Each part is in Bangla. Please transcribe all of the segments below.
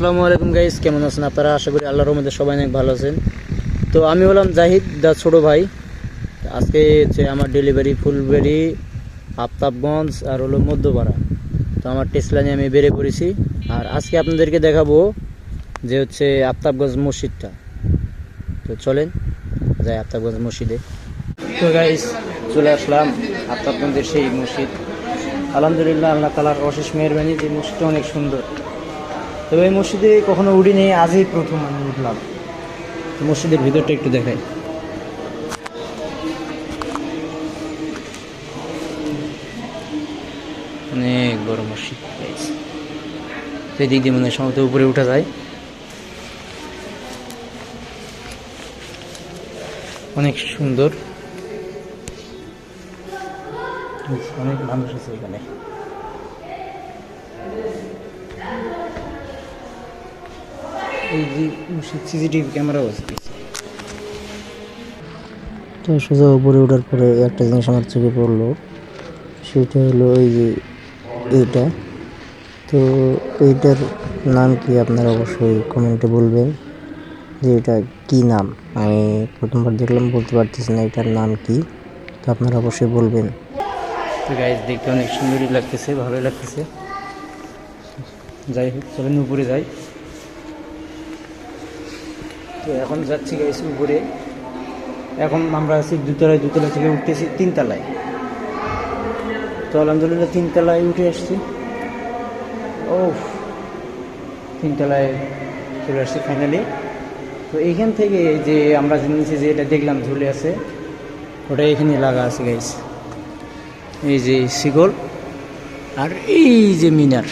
আসসালামু আলাইকুম গাইস, কেমন আছেন আপনারা? আশা করি আল্লাহর রহমতে সবাই অনেক ভালো আছেন। তো আমি হলাম জাহিদ, দা ছোট ভাই। আজকে হচ্ছে আমার ডেলিভারি ফুলবাড়ি, আফতাবগঞ্জ আর হলো মধ্যপাড়া। তো আমার টেসলা নিয়ে আমি বেরিয়ে পড়েছি। আর আজকে আপনাদেরকে দেখাবো যে হচ্ছে আফতাবগঞ্জ মসজিদটা। তো চলেন যাই আফতাবগঞ্জ মসজিদে। তো গাইস চলে আসলাম আফতাবগঞ্জের সেই মসজিদ। আলহামদুলিল্লাহ, আল্লাহ তাআলার অশেষ মেহেরবানি, যে মসজিদটা অনেক সুন্দর। তবে এই মসজিদে কখনো উঠিনি, আজই প্রথম আমি উঠলাম। তো মসজিদের ভিতরটা একটু দেখাই। অনেক বড় মসজিদ, সেই দিক দিয়ে মনে হয় সম্ভবত উপরে উঠা যায়। অনেক সুন্দর, অনেক মানুষ আছে এখানে। এই যে সিসিটিভি ক্যামেরাও আছে। তো সোজা উপরে ওঠার পরে একটা জিনিস আমার চোখে পড়লো, সেটা হলো এই যে এইটা। তো এইটার নাম কি আপনারা অবশ্যই কমেন্টে বলবেন যে এটা কি নাম। আমি প্রথমবার দেখলাম, বলতে পারতেছি না এটার নাম কি, তো আপনারা অবশ্যই বলবেন। তো গাইস দেখতে অনেক সুন্দরই লাগতেছে, ভালোই লাগতেছে। যাই হোক, চলেন উপরে যাই। তো এখন যাচ্ছি গাইস উপরে। এখন আমরা আছি দুতলায়, দুতলা থেকে উঠতেছি তিনতলায়। তো আলহামদুলিল্লাহ তিনতলায় উঠে আসছি। ও, তিনতলায় চলে আসছি ফাইনালি। তো এইখান থেকে যে আমরা নিচে যে এটা দেখলাম ঝুলে আছে, ওটা এখানে লাগা আছে গাইস। এই যে শিকল আর এই যে মিনার,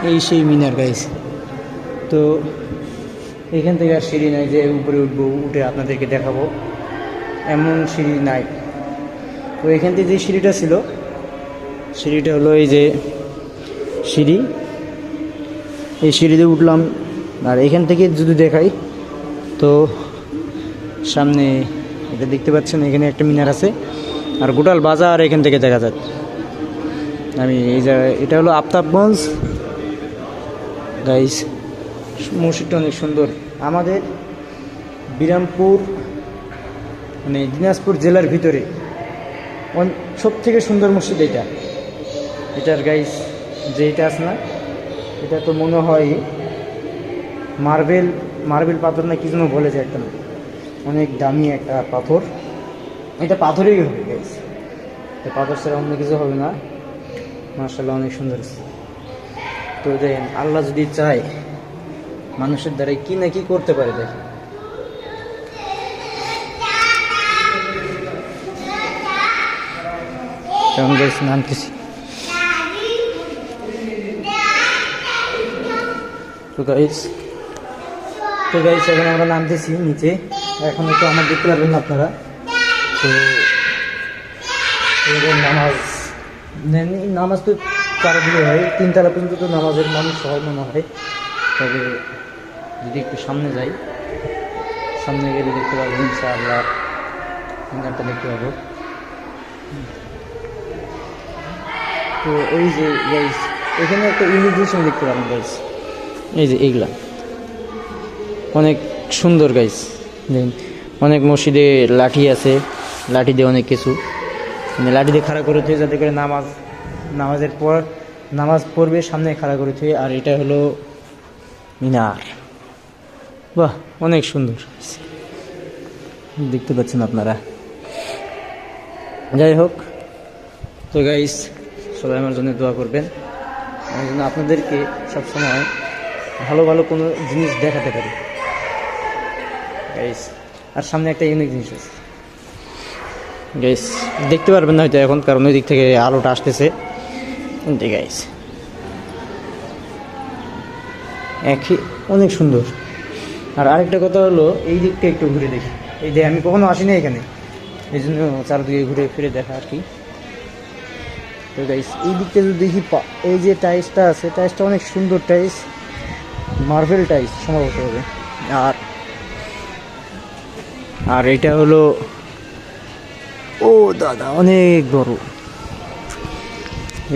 এই সেই মিনার গাইস। তো এখান থেকে আর সিঁড়ি নাই যে উপরে উঠবো, উঠে আপনাদেরকে দেখাবো, এমন সিঁড়ি নাই। তো এখান থেকে যে সিঁড়িটা ছিল, সিঁড়িটা হলো এই যে সিঁড়ি, এই সিঁড়িতে উঠলাম। আর এখান থেকে যদি দেখাই তো সামনে এটা দেখতে পাচ্ছেন, এখানে একটা মিনার আছে আর গোটাল বাজার এখান থেকে দেখা যায়। আমি এই জায়গায়, এটা হলো আফতাবগঞ্জ গাইস। মসজিদটা অনেক সুন্দর। আমাদের বিরামপুর মানে দিনাজপুর জেলার ভিতরে সব থেকে সুন্দর মসজিদ এটা। এটার গাইস যে এটা আছে না, এটা তো মনে হয় মার্বেল পাথর না কি যেন বলে যায়, একটা অনেক দামি একটা পাথর। এটা পাথরেই হবে গাইস, এটা পাথর ছাড়া অন্য কিছু হবে না। মাশাআল্লাহ অনেক সুন্দর। তো দেখেন, আল্লাহ যদি চায় মানুষের দ্বারাই কি না কি করতে পারে। দেখেন কেমন গাইস নামতেছি। তো গাইস এখন আমরা নামতেছি নিচে। এখন তো আমার দেখতে পারবেন না আপনারা। তো নামাজ তো চারদিকে হয়, তিনতলা পর্যন্ত তো নামাজের মানুষ হয় মনে হয়। তবে যদি একটু সামনে যাই, সামনে গেলে দেখতে পাবো ইনশাআল্লাহ, মিনারটা দেখতে পাবো। তো এই যে গাইস, এখানে একটা ইউনিক জিনিস দেখতে পাবেন গাইস। এই যে এইগুলা অনেক সুন্দর গাইস। দেখেন, অনেক মসজিদে লাঠি আছে, লাঠি দিয়ে অনেক কিছু, মানে লাঠি দিয়ে খাড়া করে থুয়ে যাতে করে নামাজের পর নামাজ পড়বে সামনে খাড়া করে থুয়ে। আর এটা হলো মিনার। বাহ, অনেক সুন্দর দেখতে পাচ্ছেন আপনারা। যাই হোক, তো গাইস সবাই আমার জন্য দোয়া করবেন, আমি যেন আপনাদেরকে সবসময় ভালো ভালো কোনো জিনিস দেখাতে পারি গাইস। আর সামনে একটা ইউনিক জিনিস আছে গাইস, দেখতে পারবেন না হয়তো এখন, কারণ ওই দিক থেকে আলোটা আসতেছে গাইস। একই অনেক সুন্দর। আর আরেকটা কথা হলো, এই দিকটা একটু ঘুরে দেখি। এই যে আমি কখনো আসিনি এখানে, এই জন্য চারদিকে ঘুরে ফিরে দেখা আর কি। তো গাইস এই দিকটা যদি দেখি, এই যে টাইলসটা আছে, টাইলসটা অনেক সুন্দর টাইলস, মার্বেল টাইলস সম্ভবত হবে। আর এটা হলো, ও দাদা অনেক বড়।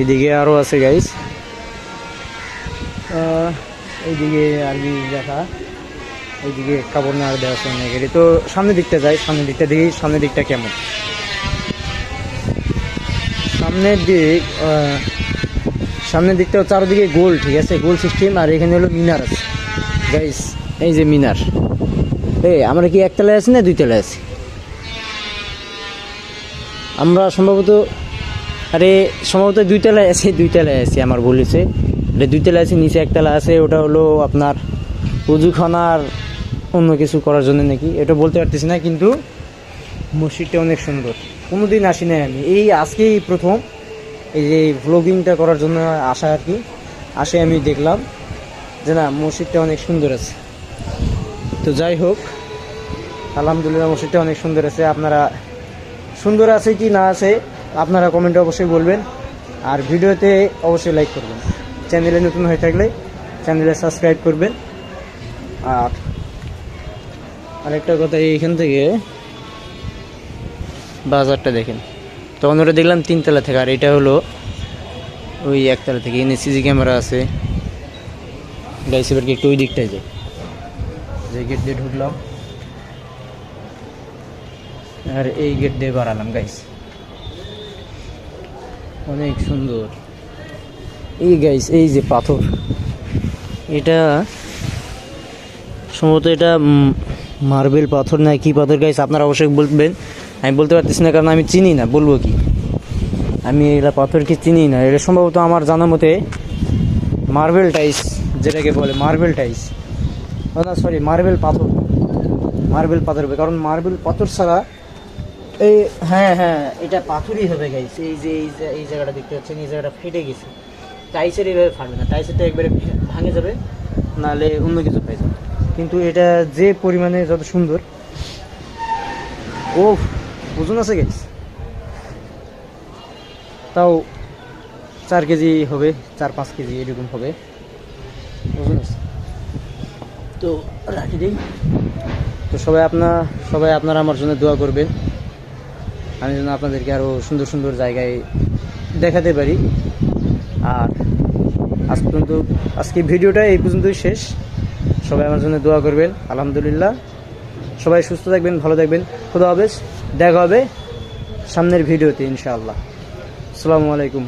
এদিকে আরও আছে গাইস। এইদিকে আরবি লেখা, এইদিকে কাপড় নাড় দেওয়া আছে অনেক। এটি তো সামনের দিকটা যাই, সামনের দিকটা দেখি সামনের দিকটা কেমন। সামনের দিক সামনের দিকটাও চারদিকে গোল, ঠিক আছে, গোল সিস্টেম। আর এখানে হলো মিনার আছে গাইস, এই যে মিনার। আমরা কি একতলায় আছি না দুইতলায় আছি? আমরা সম্ভবত দুইতলায় আছি, দুইতলায় আছি, আমার বলেছে এটা দুইতলায় আছে, নিচে একতলা আছে। ওটা হলো আপনার উজুখানার অন্য কিছু করার জন্য নাকি, এটা বলতে পারতেছি না। কিন্তু মসজিদটা অনেক সুন্দর, কোনোদিন আসি নাই আমি, এই আজকেই প্রথম এই যে ভ্লগিংটা করার জন্য আসা আর কি। আসে আমি দেখলাম যে না, মসজিদটা অনেক সুন্দর আছে। তো যাই হোক, আলহামদুলিল্লাহ মসজিদটা অনেক সুন্দর আছে। আপনারা সুন্দর আছে কি না আছে আপনারা কমেন্টে অবশ্যই বলবেন। আর ভিডিওতে অবশ্যই লাইক করবেন, চ্যানেলে নতুন হয়ে থাকলে চ্যানেলে সাবস্ক্রাইব করবেন। আর আরেকটা কথা, এইখান থেকে বাজারটা দেখেন, তখন ওটা দেখলাম 3 তলা থেকে, আর এটা হলো ওই 1 তলা থেকে। এখানে সিসি ক্যামেরা আছে গাইস। এবার কি একটু ওই দিকটায় যাই, যে গেট দিয়ে ঢুকলাম আর এই গেট দিয়ে বাড়ালাম গাইস। অনেক সুন্দর এই গাইস, এই যে পাথর, এটা সম্ভবত এটা মার্বেল পাথর না কি পাথর গাইস, আপনারা অবশ্যই বলবেন। আমি বলতে পারতেছি না, কারণ আমি চিনি না, বলবো কি, আমি এগুলা পাথরকে চিনি না। এটা সম্ভবত আমার জানা মতে মার্বেল টাইস, যেটাকে বলে মার্বেল টাইস, না সরি মার্বেল পাথর, মার্বেল পাথর হবে। কারণ মার্বেল পাথর ছাড়া এই হ্যাঁ এটা পাথরই হবে গাইস। এই যে এই জায়গাটা দেখতে পাচ্ছেন, এই জায়গাটা ফেটে গেছে। টাইসের এইভাবে ফাটবে না, টাইসেরটা একবারে ভাঙে যাবে, নাহলে অন্য কিছু হয়ে যাবে। কিন্তু এটা যে পরিমাণে যত সুন্দর, ও ওজন আছে গাইস, তাও 4 কেজি হবে, 4-5 কেজি এরকম হবে ওজন আছে। তো রাখি দিই। তো সবাই আপনারা আমার জন্য দোয়া করবেন, আমি যেন আপনাদেরকে আরও সুন্দর সুন্দর জায়গায় দেখাতে পারি। আর আজকে ভিডিওটা এই পর্যন্তই শেষ। সবাই আমার জন্য দোয়া করবেন। আলহামদুলিল্লাহ, সবাই সুস্থ থাকবেন, ভালো থাকবেন। খোদা হাফেজ, দেখা হবে সামনের ভিডিওতে ইনশাআল্লাহ। আসসালামু আলাইকুম।